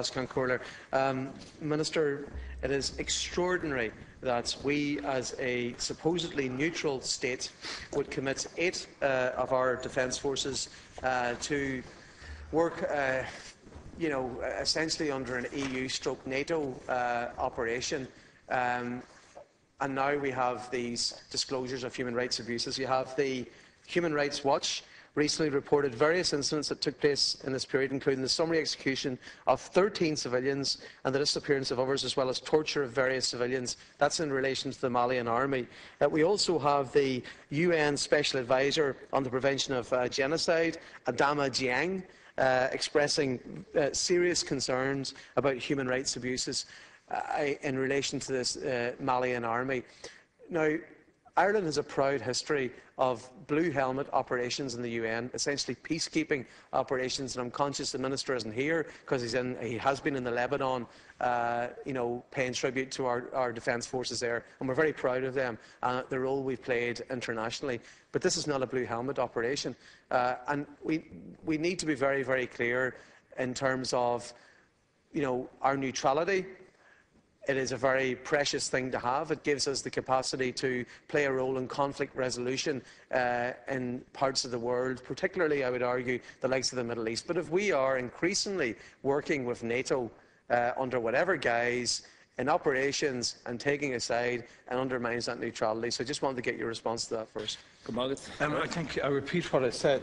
Comhairle. Minister, it is extraordinary that we, as a supposedly neutral state, would commit 8 of our defence forces to work essentially under an EU/NATO operation. And now we have these disclosures of human rights abuses. You have the Human Rights Watch recently reported various incidents that took place in this period, including the summary execution of 13 civilians and the disappearance of others, as well as torture of various civilians. That's in relation to the Malian army. We also have the UN Special Advisor on the Prevention of Genocide, Adama Dieng, expressing serious concerns about human rights abuses in relation to this Malian army. Now, Ireland has a proud history of blue helmet operations in the UN, essentially peacekeeping operations, and I'm conscious the Minister isn't here because he has been in the Lebanon, paying tribute to our defence forces there, and we're very proud of them, the role we've played internationally. But this is not a blue helmet operation, and we need to be very, very clear in terms of, our neutrality. It is a very precious thing to have. It gives us the capacity to play a role in conflict resolution in parts of the world, particularly, I would argue, the likes of the Middle East. But if we are increasingly working with NATO under whatever guise in operations and taking a side, and undermines that neutrality. So I just wanted to get your response to that first. I think I repeat what I said.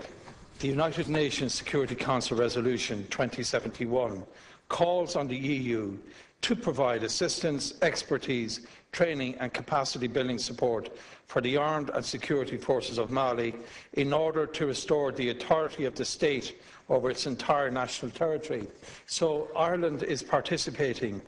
The United Nations Security Council Resolution 2071 calls on the EU to provide assistance, expertise, training and capacity building support for the armed and security forces of Mali in order to restore the authority of the state over its entire national territory. So Ireland is participating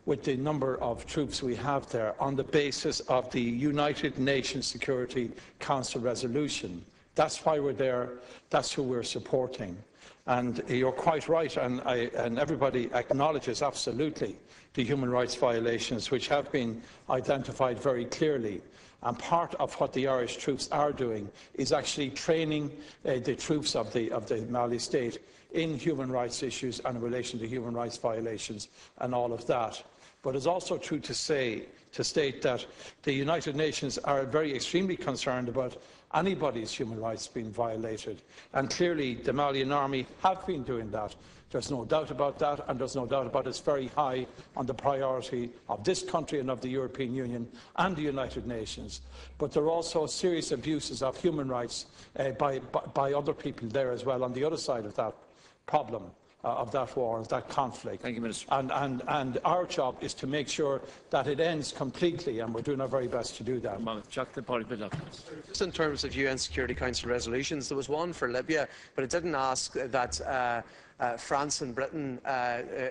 with the number of troops we have there on the basis of the United Nations Security Council resolution. That's why we're there. That's who we're supporting. And you're quite right, and everybody acknowledges absolutely the human rights violations which have been identified very clearly. And part of what the Irish troops are doing is actually training the troops of the Mali state in human rights issues and in relation to human rights violations and all of that. But it's also true to state that the United Nations are extremely concerned about anybody's human rights being violated. And clearly the Malian army have been doing that. There's no doubt about that, and there's no doubt about it's very high on the priority of this country and of the European Union and the United Nations. But there are also serious abuses of human rights by other people there as well on the other side of that problem. Of that war, of that conflict. Thank you, Minister. And our job is to make sure that it ends completely, and we're doing our very best to do that. Just in terms of UN Security Council resolutions, there was one for Libya, but it didn't ask that France and Britain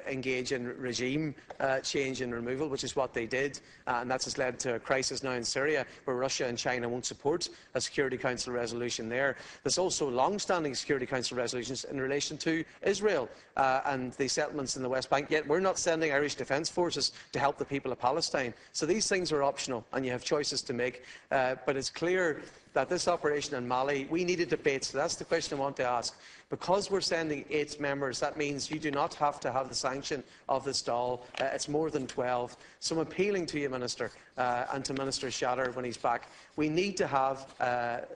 engage in regime change and removal, which is what they did, and that has led to a crisis now in Syria, where Russia and China won't support a Security Council resolution there. There's also long-standing Security Council resolutions in relation to Israel and the settlements in the West Bank, yet we're not sending Irish Defence Forces to help the people of Palestine. So these things are optional, and you have choices to make, but it's clear that this operation in Mali, we need a debate. So that's the question I want to ask. Because we're sending 8 members, that means you do not have to have the sanction of this Dáil. It's more than 12. So I'm appealing to you, Minister, and to Minister Shatter when he's back. We need to have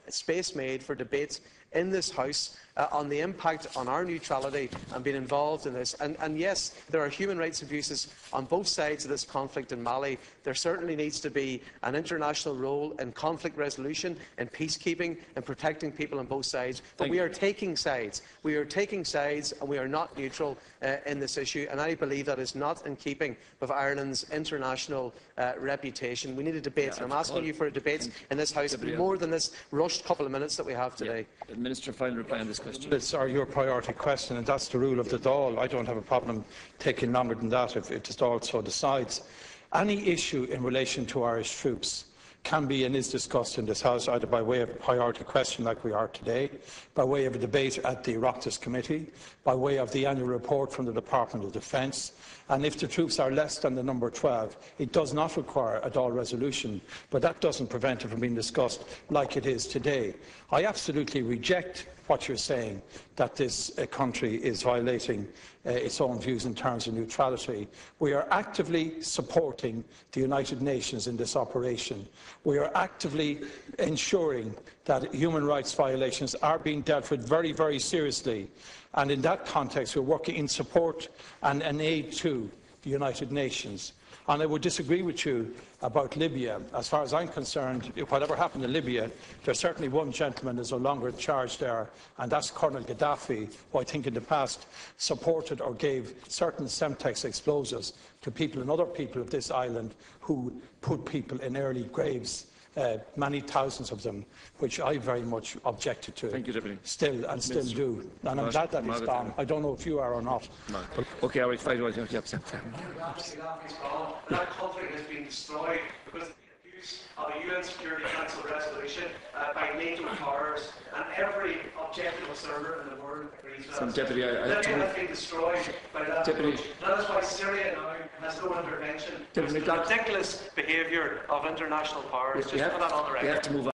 space made for debates in this House on the impact on our neutrality and being involved in this. And yes, there are human rights abuses on both sides of this conflict in Mali. There certainly needs to be an international role in conflict resolution, in peacekeeping, and protecting people on both sides. But we are taking sides. We are taking sides, and we are not neutral in this issue. And I believe that is not in keeping with Ireland's international reputation. We need a debate, and I'm asking you for a debate in this House more than this rushed couple of minutes that we have today. Minister, final reply on this question. It's your priority question, and that's the rule of the Dáil. I don't have a problem taking longer than that if the Dáil so decides. Any issue in relation to Irish troops can be and is discussed in this House, either by way of a priority question like we are today, by way of a debate at the Oireachtas Committee, by way of the annual report from the Department of Defence. And if the troops are less than the number 12, it does not require a Dáil resolution, but that doesn't prevent it from being discussed like it is today. I absolutely reject what you're saying, that this country is violating its own views in terms of neutrality. We are actively supporting the United Nations in this operation. We are actively ensuring that human rights violations are being dealt with very, very seriously. And in that context, we're working in support and in aid to the United Nations. And I would disagree with you about Libya. As far as I'm concerned, whatever happened in Libya, there's certainly one gentleman who is no longer in charge there, and that's Colonel Gaddafi, who I think in the past supported or gave certain Semtex explosives to people and other people of this island who put people in early graves, many thousands of them, which I very much objected to. Thank you, Deputy. Still do. And I'm glad that it's gone. I don't know if you are or not. No. Okay, all right, fine. Yep. That country has been destroyed because of the abuse of a UN Security Council resolution by NATO powers, and every objective observer in the world agrees with that. Deputy, Libya has been destroyed by that approach. That is why Syria now has no intervention. It's the ridiculous behaviour of international powers. Just put that on the record. We have to move on.